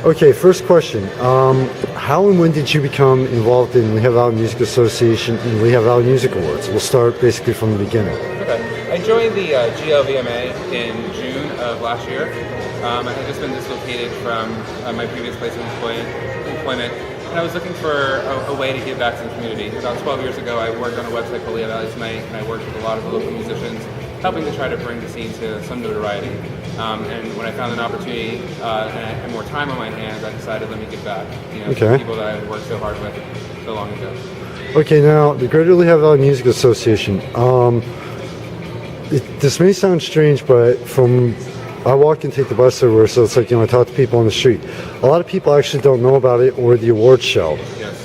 Okay, first question. How and when did you become involved in Lehigh Valley Music Association and Lehigh Valley Music Awards? We'll start basically from the beginning. Okay. I joined the LVMA in June of last year. I had just been dislocated from my previous place of employment, and I was looking for a way to give back to the community. About 12 years ago, I worked on a website called Lehigh Valley Tonight, and I worked with a lot of the local musicians, helping to try to bring the scene to some notoriety. And when I found an opportunity and I had more time on my hands, I decided let me give back. To the people that I had worked so hard with so long ago. Okay, now the Greater Lehigh Valley Music Association. This may sound strange, but I walk and take the bus everywhere, so it's like, I talk to people on the street. A lot of people actually don't know about it or the awards show. Yes.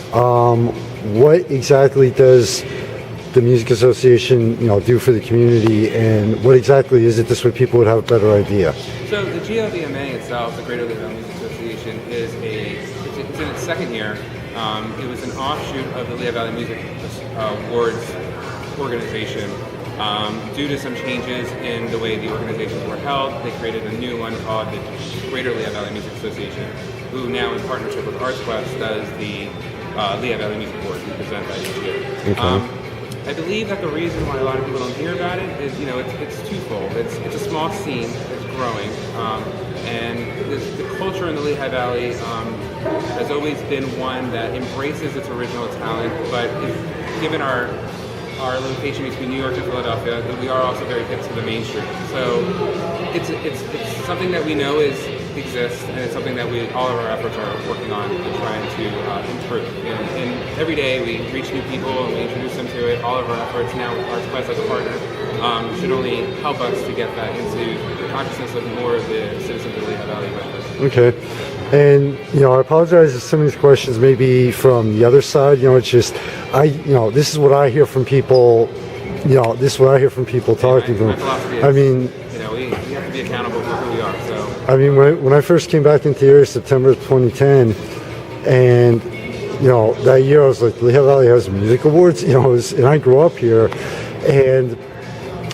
What exactly does the Music Association, do for the community, and what exactly is it? This way people would have a better idea. So the GLVMA itself, the Greater Lehigh Valley Music Association, it's in its second year. It was an offshoot of the Lehigh Valley Music Awards organization. Due to some changes in the way the organizations were held, they created a new one called the Greater Lehigh Valley Music Association, who now in partnership with ArtsQuest does the Lehigh Valley Music Awards. We present that each year. Okay. I believe that the reason why a lot of people don't hear about it is, it's twofold. It's a small scene that's growing, and the culture in the Lehigh Valley has always been one that embraces its original talent, but given our location between New York and Philadelphia, we are also very hip to the mainstream. So it's something that we know exists, and it's something that all of our efforts are working on and trying to improve. And every day we reach new people and we introduce them to it. All of our efforts now, ArtsQuest as a partner, should only help us to get that into the consciousness of more of the citizens of Lehigh Valley residents. Okay. And, I apologize if some of these questions may be from the other side. It's just, this is what I hear from people, this is what I hear from people talking to them. I mean, we have to be accountable for who we are, so. I mean, when I first came back into the area, September of 2010, and, that year I was like, Lehigh Valley has music awards, and I grew up here, and,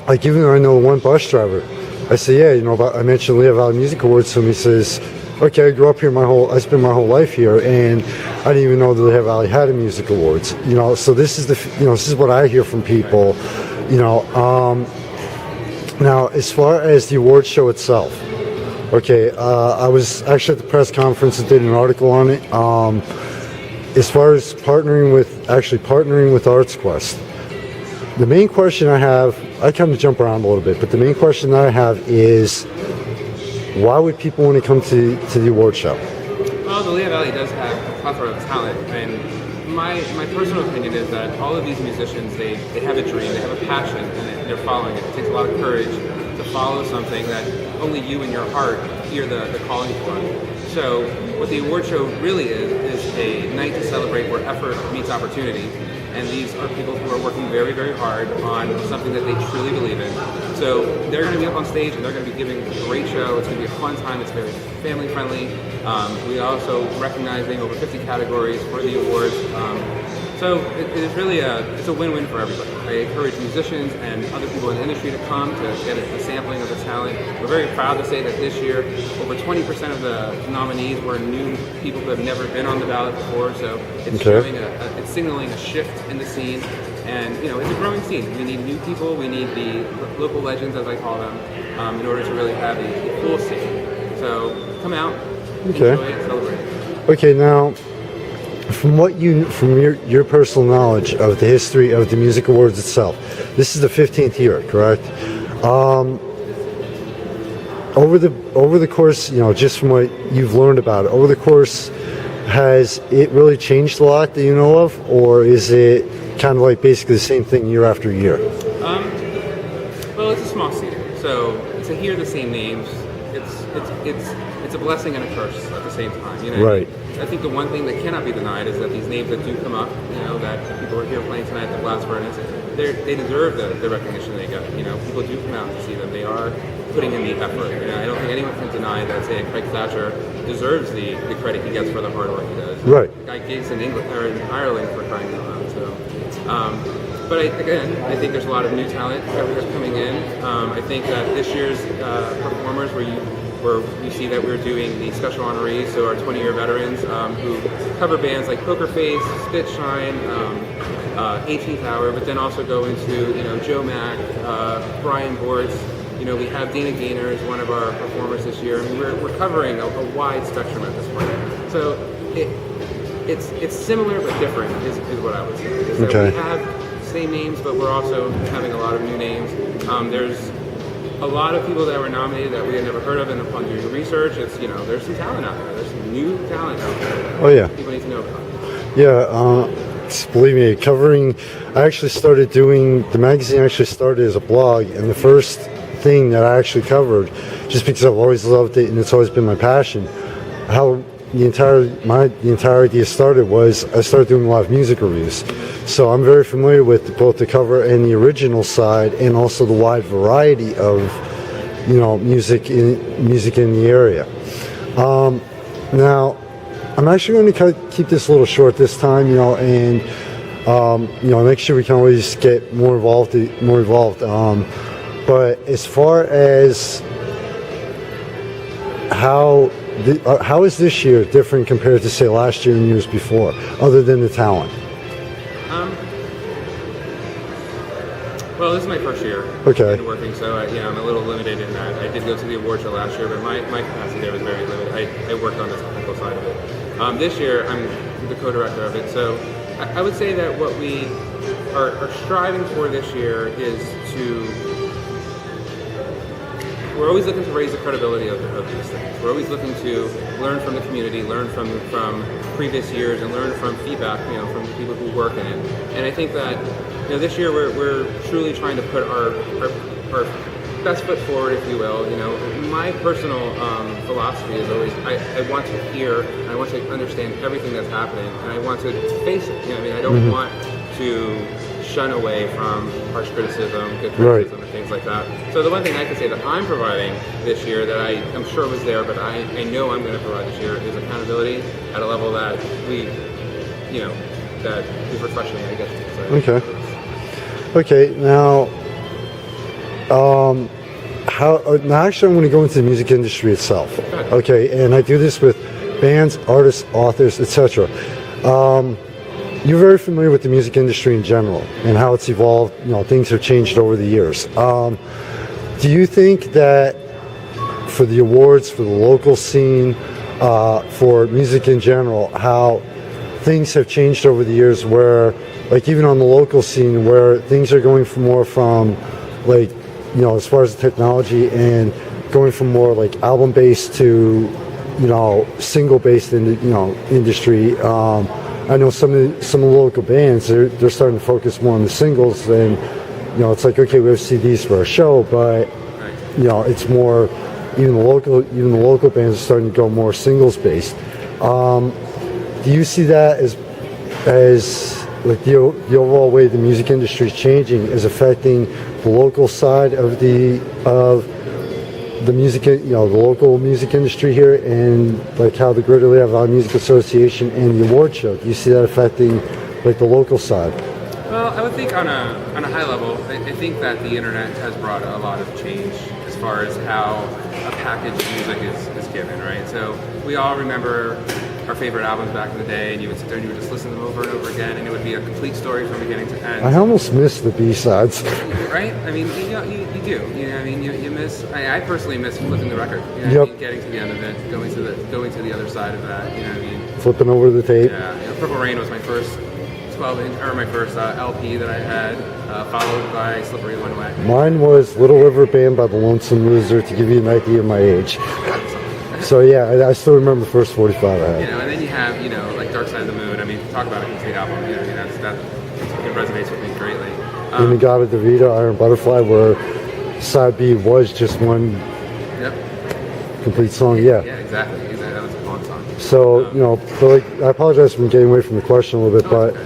like, even though I know one bus driver, I say, yeah, I mentioned Lehigh Valley Music Awards to him. He says, okay, I grew up here I spent my whole life here, and I didn't even know the Lehigh Valley had a music awards. So this is this is what I hear from people. Now, as far as the awards show itself, okay, I was actually at the press conference and did an article on it. As far as partnering with ArtsQuest, the main question I have, I kind of jump around a little bit, but the main question that I have is, why would people want to come to the award show? Well, the Lehigh Valley does have a plethora of talent, and my personal opinion is that all of these musicians, they have a dream, they have a passion, and they're following it. It takes a lot of courage to follow something that only you in your heart hear the calling for. So what the award show really is a night to celebrate where effort meets opportunity. And these are people who are working very, very hard on something that they truly believe in. So they're going to be up on stage and they're going to be giving a great show. It's going to be a fun time. It's very family friendly. We also recognizing over 50 categories for the awards. So it is really it's a win-win for everybody. I encourage musicians and other people in the industry to come to get a sampling of the talent. We're very proud to say that this year, over 20% of the nominees were new people who have never been on the ballot before. So it's showing it's signaling a shift in the scene, and it's a growing scene. We need new people. We need the local legends, as I call them, in order to really have a full scene. So come out, enjoy it, celebrate it. Okay, now, from your personal knowledge of the history of the music awards itself, this is the 15th year, correct? Over the course, just from what you've learned about it, over the course, has it really changed a lot that you know of, or is it kind of like basically the same thing year after year? Well, it's a small city, so to hear the same names, it's a blessing and a curse at the same time. Right. I think the one thing that cannot be denied is that these names that do come up, that people are here playing tonight at the Blast Furnace, they deserve the recognition they got. People do come out to see them. They are putting in the effort. I don't think anyone can deny that, say, Craig Thatcher deserves the credit he gets for the hard work he does. Right. The guy gigs in England or in Ireland for crying out loud. So, but I think there's a lot of new talent that we have coming in. I think that this year's performers were where you see that we're doing the special honorees, so our 20-year veterans who cover bands like Poker Face, Spit Shine, 18th Hour, but then also go into Joe Mack, Brian Bortz. We have Dana Gaynor as one of our performers this year. I mean, we're covering a wide spectrum at this point. So it's similar but different is what I would say. Is that Okay. we have same names, but we're also having a lot of new names. There's a lot of people that were nominated that we had never heard of, and upon doing research, there's some talent out there. There's some new talent out there that Oh, yeah. people need to know about. Yeah, believe me, I actually started doing, the magazine actually started as a blog, and the first thing that I actually covered, just because I've always loved it and it's always been my passion, how the entire idea started was I started doing a lot of music reviews. So I'm very familiar with both the cover and the original side, and also the wide variety of music in the area. Now I'm actually going to keep this a little short this time, and next year we can always get more involved. But as far as how is this year different compared to, say, last year and years before, other than the talent? Well, this is my first year Okay. working, so I'm a little limited in that. I did go to the award show last year, but my capacity there was very limited. I worked on the technical side of it. This year, I'm the co-director of it, so I would say that what we are striving for this year is we're always looking to raise the credibility of these things. We're always looking to learn from the community, learn from previous years, and learn from feedback, from the people who work in it. And I think that this year we're truly trying to put our best foot forward, if you will. My personal philosophy is always I want to hear, and I want to understand everything that's happening, and I want to face it. I don't want to shun away from harsh criticism, good criticism, and things like that. So the one thing I can say that I'm providing this year that I'm sure was there, but I know I'm going to provide this year is accountability at a level that that is refreshing, I guess you could say. Okay. Now, now actually I'm going to go into the music industry itself. Okay, and I do this with bands, artists, authors, etc. You're very familiar with the music industry in general and how it's evolved. Things have changed over the years. Do you think that for the awards, for the local scene, for music in general, how things have changed over the years where, like even on the local scene, where things are going from like, as far as the technology and going from more like album-based to, single-based industry. I know some of the local bands, they're starting to focus more on the singles than, it's like, okay, we have CDs for our show, but it's more, even the local bands are starting to go more singles based. Do you see that as like the overall way the music industry is changing is affecting the local side of the music, the local music industry here, and like how the Greater Lehigh Valley Music Association and the award show? Do you see that affecting like the local side? Well, I would think on a high level, I think that the internet has brought a lot of change as far as how a package of music is given, right? So we all remember our favorite albums back in the day, and you would sit there and you would just listen to them over and over again, and it would be a complete story from beginning to end. I almost miss the B-sides. Right? I mean, you do. You miss. I personally miss flipping the record. Getting to the end of it, going to the other side of that. Flipping over the tape. Yeah. Purple Rain was my first 12-inch, or my first LP that I had, followed by Slippery When Wet. Mine was Little River Band by the Lonesome Loser, to give you an idea of my age. So yeah, I still remember the first 45 I had. And then you have, like Dark Side of the Moon. I mean, talk about a complete album. That resonates with me greatly. Inagata Devita, Iron Butterfly, where side B was just one complete song. Yeah, exactly. That was a long song. So but like, I apologize for getting away from the question a little bit, but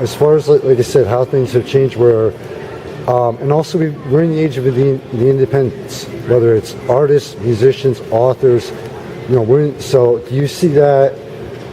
as far as like I said, how things have changed, where and also we're in the age of the independents, whether it's artists, musicians, authors. So do you see that?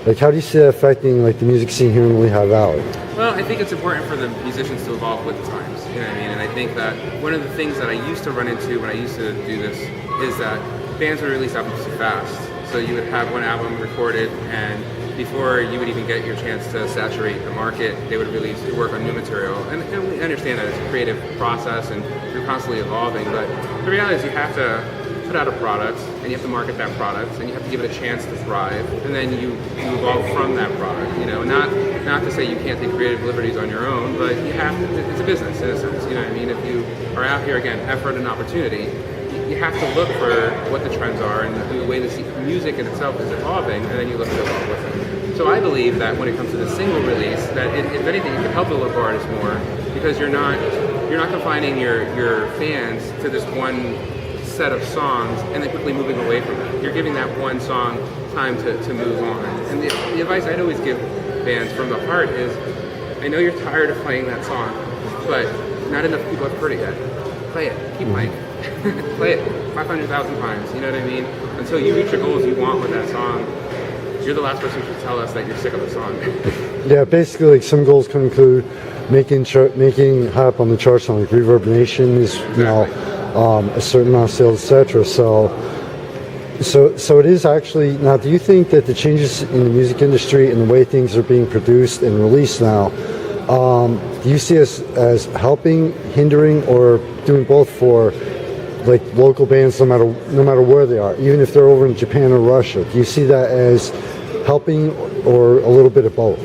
Like, how do you see that affecting like the music scene here in the Lehigh Valley? Well, I think it's important for the musicians to evolve with the times. You know what I mean? And I think that one of the things that I used to run into when I used to do this is that bands would release albums too fast. So you would have one album recorded, and before you would even get your chance to saturate the market, they would release work on new material. And we understand that it's a creative process and you're constantly evolving, but the reality is you have to put out a product and you have to market that product and you have to give it a chance to thrive, and then you evolve from that product. You know, not to say you can't take creative liberties on your own, but you have to, it's a business in a sense. You know what I mean? If you are out here, again, effort and opportunity, you have to look for what the trends are and the way the music in itself is evolving, and then you look to evolve with it. So I believe that when it comes to the single release, that if anything, it can help the local artists more, because you're not confining your fans to this one set of songs and then quickly moving away from it. You're giving that one song time to move on. And the advice I'd always give bands from the heart is, I know you're tired of playing that song, but not enough people have heard it yet. Play it. Keep playing. Play it 500,000 times. You know what I mean? Until you reach the goals you want with that song, you're the last person to tell us that you're sick of the song. Yeah, basically, like, some goals can include making high up on the charts on like Reverb Nation is, you know, a certain amount of sales, etc. So it is actually. Now, do you think that the changes in the music industry and the way things are being produced and released now, do you see us as helping, hindering, or doing both for like local bands, no matter where they are, even if they're over in Japan or Russia? Do you see that as helping, or a little bit of both?